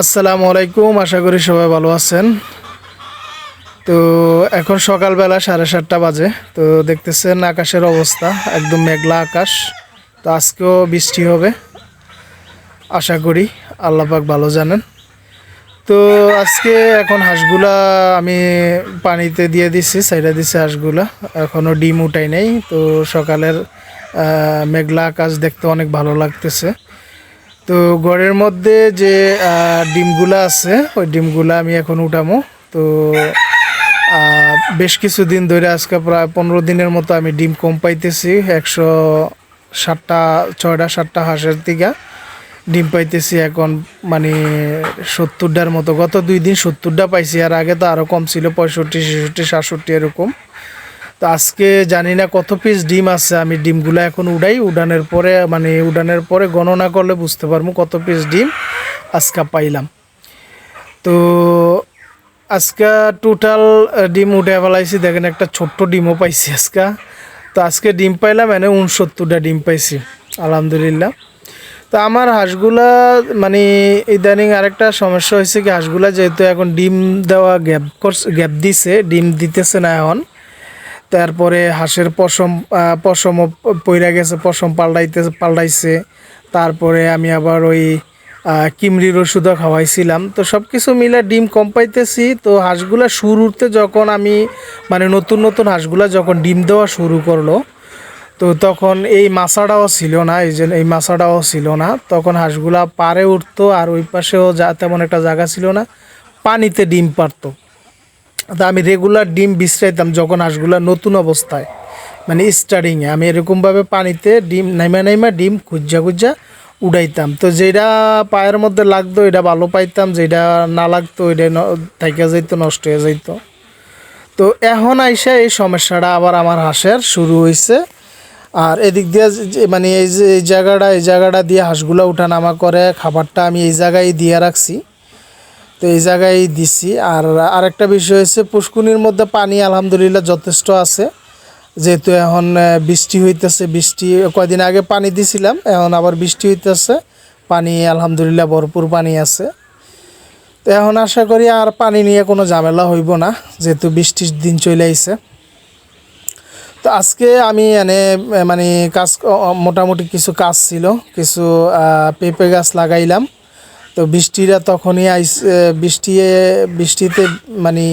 আসসালামু আলাইকুম, আশা করি সবাই ভালো আছেন। তো এখন সকালবেলা 7:30 বাজে। তো দেখতেছেন আকাশের অবস্থা একদম মেঘলা আকাশ। তো আজকেও বৃষ্টি হবে আশা করি, আল্লাহ পাক ভালো জানেন। তো আজকে এখন হাঁসগুলা আমি পানিতে দিয়ে দিচ্ছি, সাইডে দিচ্ছি হাঁসগুলা। এখনও ডিম উঠাই নাই। তো সকালের মেঘলা আকাশ দেখতে অনেক ভালো লাগতেছে। তো ঘরের মধ্যে যে ডিমগুলা আছে ওই ডিমগুলা আমি এখন উঠামো। তো বেশ কিছুদিন ধরে আজকে প্রায় 15 দিনের মতো আমি ডিম কম পাইতেছি। 160টা 6টা 7টা হাঁসের থেকে ডিম পাইতেছি এখন, মানে 70টার মতো। গত 2 দিন 70টা পাইছি, আর আগে তো আরও কম ছিল, 65 66 67 এরকম। তো আজকে জানি না কত পিস ডিম আছে। আমি ডিমগুলো এখন উড়াই, উড়ানোর পরে গণনা করলে বুঝতে পারবো কত পিস ডিম আজকে পাইলাম। তো আজকে টোটাল ডিম উঠে ফেলাইছি, দেখেন একটা ছোট্ট ডিমও পাইছি আজকে। তো আজকে ডিম পাইলাম 69টা ডিম পাইছি, আলহামদুলিল্লাহ। তো আমার হাঁসগুলা মানে ইদানিং আরেকটা সমস্যা হয়েছে কি, হাঁসগুলা যেহেতু এখন ডিম দেওয়া গ্যাপ দিছে, ডিম দিতেছে না এখন। তারপরে হাঁসের পশমও পইরা গেছে, পশম পাল্টাইছে। তারপরে আমি আবার ওই কিমরির ওষুধও খাওয়াইছিলাম। তো সব কিছু মিলে ডিম কম পাইতেছি। তো হাঁসগুলা শুরুতে যখন আমি নতুন নতুন হাঁসগুলা যখন ডিম দেওয়া শুরু করলো, তো তখন এই মাছাটাও ছিল না, এই মাছাটাও ছিল না। তখন হাঁসগুলা পারে উঠতো, আর ওই পাশেও তেমন একটা জায়গা ছিল না, পানিতে ডিম পারতো। তা আমি রেগুলার ডিম বিছড়াইতাম যখন হাঁসগুলা নতুন অবস্থায়, স্টার্টিংয়ে আমি এরকমভাবে পানিতে ডিম নাইমা ডিম খুঁজা উড়াইতাম। তো যেটা পায়ের মধ্যে লাগতো এটা ভালো পাইতাম, যেটা না লাগতো এটা থাইকা যাইতো, নষ্ট হয়ে যাইতো। তো এখন আইসা এই সমস্যাটা আবার আমার হাঁসের শুরু হয়েছে। আর এদিক দিয়ে এই জায়গাটা দিয়ে হাঁসগুলা উঠানামা করে, খাবারটা আমি এই জায়গায় দিয়ে রাখছি। তো এই জায়গায় দিছি। আর আরেকটা বিষয় হচ্ছে, পুষ্কুনির মধ্যে পানি আলহামদুলিল্লাহ যথেষ্ট আছে, যেহেতু এখন বৃষ্টি হইতেছে। বৃষ্টি কয়দিন আগে পানি দিছিলাম, এখন আবার বৃষ্টি হইতেছে, পানি আলহামদুলিল্লাহ ভরপুর পানি আছে। তো এখন আশা করি আর পানি নিয়ে কোনো ঝামেলা হইব না, যেহেতু বৃষ্টির দিন চলে আইছে। তো আজকে আমি কাজ, মোটামুটি কিছু কাজ ছিল, কিছু পেঁপে গাছ লাগাইলাম। তো বৃষ্টিটা তখনই বৃষ্টিতে মানে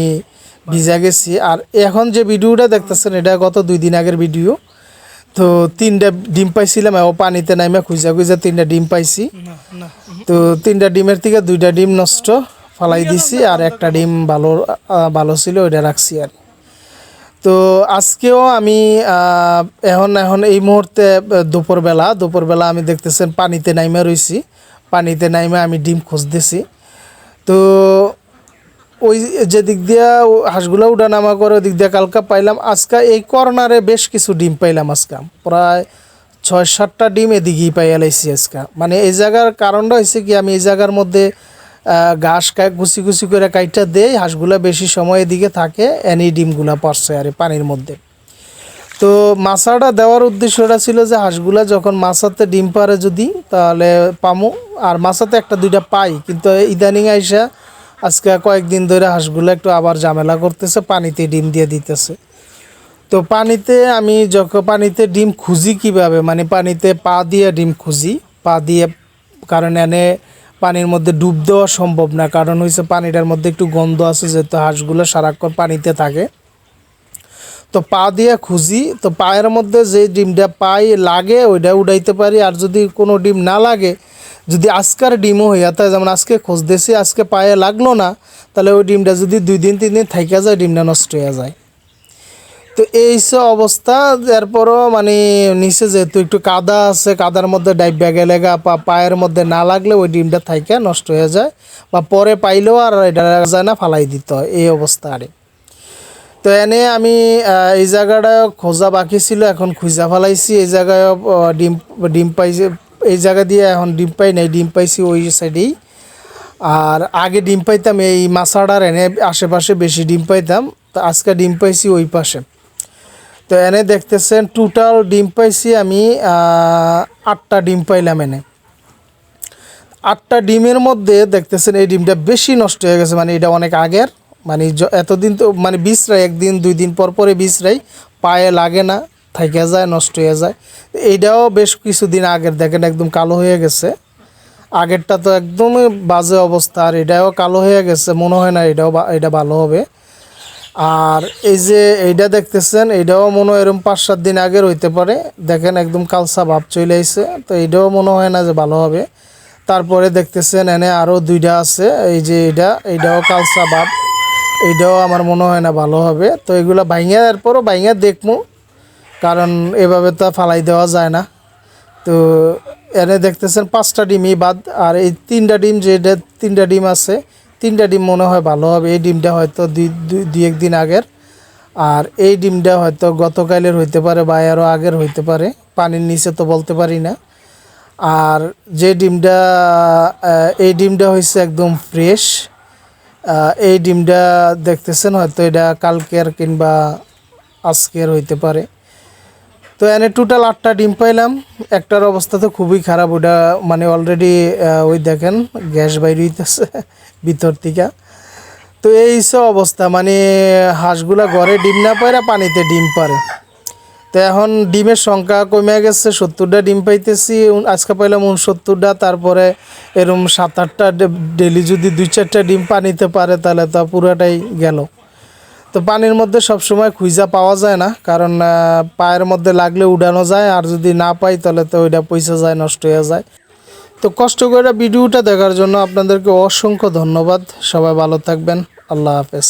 ভিজা গেছি। আর এখন যে ভিডিওটা দেখতেছেন এটা গত 2 দিন আগের ভিডিও। তো 3টা ডিম পাইছিলাম, পানিতে নাইমা খুঁজা 3টা ডিম পাইছি। তো 3টা ডিমের থেকে 2টা ডিম নষ্ট ফালাই দিছি, আর একটা ডিম ভালো ছিল, ওইটা রাখছি। আর তো আজকেও আমি এখন এই মুহূর্তে দুপুরবেলা আমি দেখতেছেন পানিতে নাইমা রইছি, পানিতে নাইমা আমি ডিম খুঁজতেছি। তো ওই যে দিক দিয়া হাঁসগুলো উঠানামা করে ওই দিক দিয়ে কালকা পাইলাম। আজকে এই কর্নারে বেশ কিছু ডিম পাইলাম, আজকে প্রায় 6-7টা ডিম এদিকেই পাইয়া লাইছি আজকে। এই জায়গার কারণটা হয়েছে কি, আমি এই জায়গার মধ্যে ঘাস গুছি করে কাইটা দেই, হাঁসগুলা বেশি সময় এদিকে থাকে, এনি ডিমগুলা পারছে আর পানির মধ্যে। তো মাছাটা দেওয়ার উদ্দেশ্যটা ছিল যে হাঁসগুলা যখন মাছাতে ডিম পারে যদি, তাহলে পামু। আর মাছাতে 1-2টা পাই, কিন্তু ইদানিং আইসা আজকে কয়েকদিন ধরে হাঁসগুলো একটু আবার ঝামেলা করতেছে, পানিতে ডিম দিয়ে দিতেছে। তো আমি যখন পানিতে ডিম খুঁজি কিভাবে, পানিতে পা দিয়ে ডিম খুঁজি, পা দিয়ে। কারণ এনে পানির মধ্যে ডুব দেওয়া সম্ভব না, কারণ হচ্ছে পানিটার মধ্যে একটু গন্ধ আছে, যেহেতু হাঁসগুলো সারাক্ষণ পানিতে থাকে। তো পা দিয়ে খুঁজি, তো পায়ের মধ্যে যে ডিমটা পাই লাগে ওইটা উঠাইতে পারি। আর যদি কোনো ডিম না লাগে, যদি আজকের ডিমও হইয়া থাকে, যেমন আজকে খুঁজতেছি, আজকে পায়ে লাগলো না, তাহলে ওই ডিমটা যদি 2 দিন 3 দিন থাইকা যায়, ডিমটা নষ্ট হয়ে যায়। তো এই অবস্থা। এরপরও নিচে যেহেতু একটু কাদা আছে, কাদার মধ্যে ডাইবা গেলে পায়ের মধ্যে না লাগলে ওই ডিমটা থাইকা নষ্ট হয়ে যায়, বা পরে পাইলেও আর এটা যায় না, ফালাই দিতে হয়, এই অবস্থা। আরে তো এনে আমি এই জায়গাটা খোঁজা বাকি ছিল, এখন খুঁজা ফেলাইছি। এই জায়গায় ডিম ডিম পাইছি, এই জায়গা দিয়ে এখন ডিম পাই নাই, ডিম পাইছি ওই সাইডেই। আর আগে ডিম পাইতাম এই মাছাড়ার এনে আশেপাশে বেশি ডিম পাইতাম, তো আজকে ডিম পাইছি ওই পাশে। তো এনে দেখতেছেন টোটাল ডিম পাইছি আমি 8টা ডিম পাইলাম এনে। 8টা ডিমের মধ্যে দেখতেছেন এই ডিমটা বেশি নষ্ট হয়ে গেছে, মানে এটা অনেক আগের, মানে এতদিন তো মানে বিছরাই, একদিন 2 দিন পর পরে বিছরাই, পায়ে লাগে না, থাইকা যায়, নষ্ট হয়ে যায়। এইটাও বেশ কিছুদিন আগের, দেখেন একদম কালো হয়ে গেছে। আগেরটা তো একদমই বাজে অবস্থা, আর এটাও কালো হয়ে গেছে, মনে হয় না এটা ভালো হবে। আর এই যে এইটা দেখতেছেন, এইটাও মনে হয় এরকম 5-7 দিন আগের হইতে পারে, দেখেন একদম কালসা ভাব চলে আইছে, তো এইটাও মনে হয় না যে ভালো হবে। তারপরে দেখতেছেন এনে আরও 2টা আছে, এই যে এইটাও কালসা ভাব, এইটাও আমার মনে হয় না ভালো হবে। তো এগুলো ভাইঙা, এরপরও ভাইঙা দেখবো, কারণ এভাবে তো ফালাই দেওয়া যায় না। তো এনে দেখতেছেন 5টা ডিমই বাদ, আর এই 3টা ডিম, যেটা 3টা ডিম আছে, 3টা ডিম মনে হয় ভালো হবে। এই ডিমটা হয়তো দুই একদিন আগের, আর এই ডিমটা হয়তো গতকালের হইতে পারে বা আরও আগের হইতে পারে, পানির নিচে তো বলতে পারি না। আর যে ডিমটা, এই ডিমটা হয়েছে একদম ফ্রেশ। এই ডিমটা দেখতেছেন হয়তো এটা কালকের কিংবা আজকের হইতে পারে। তো এনে টোটাল 8টা ডিম পাইলাম। একটার অবস্থা তো খুবই খারাপ, ওটা মানে অলরেডি ওই দেখেন গ্যাস বাইরে হইতেছে ভিতর থেকে। তো এই সব অবস্থা, মানে হাঁসগুলা ঘরে ডিম না পারে, পানিতে ডিম পারে। তো এখন ডিমের সংখ্যা কমে গেছে, 70টা ডিম পাইতেছি, আজকে পাইলাম 69টা। তারপরে এরকম 7-8টা ডেলি যদি 2-4টা ডিম পানিতে পারে, তাহলে তো পুরাটাই গেল। তো পানির মধ্যে সবসময় খুঁজা পাওয়া যায় না, কারণ পায়ের মধ্যে লাগলে উড়ানো যায়, আর যদি না পাই তাহলে তো ওইটা পয়সা যায়, নষ্ট হয়ে যায়। তো কষ্ট করে ভিডিওটা দেখার জন্য আপনাদেরকে অসংখ্য ধন্যবাদ। সবাই ভালো থাকবেন। আল্লাহ হাফেজ।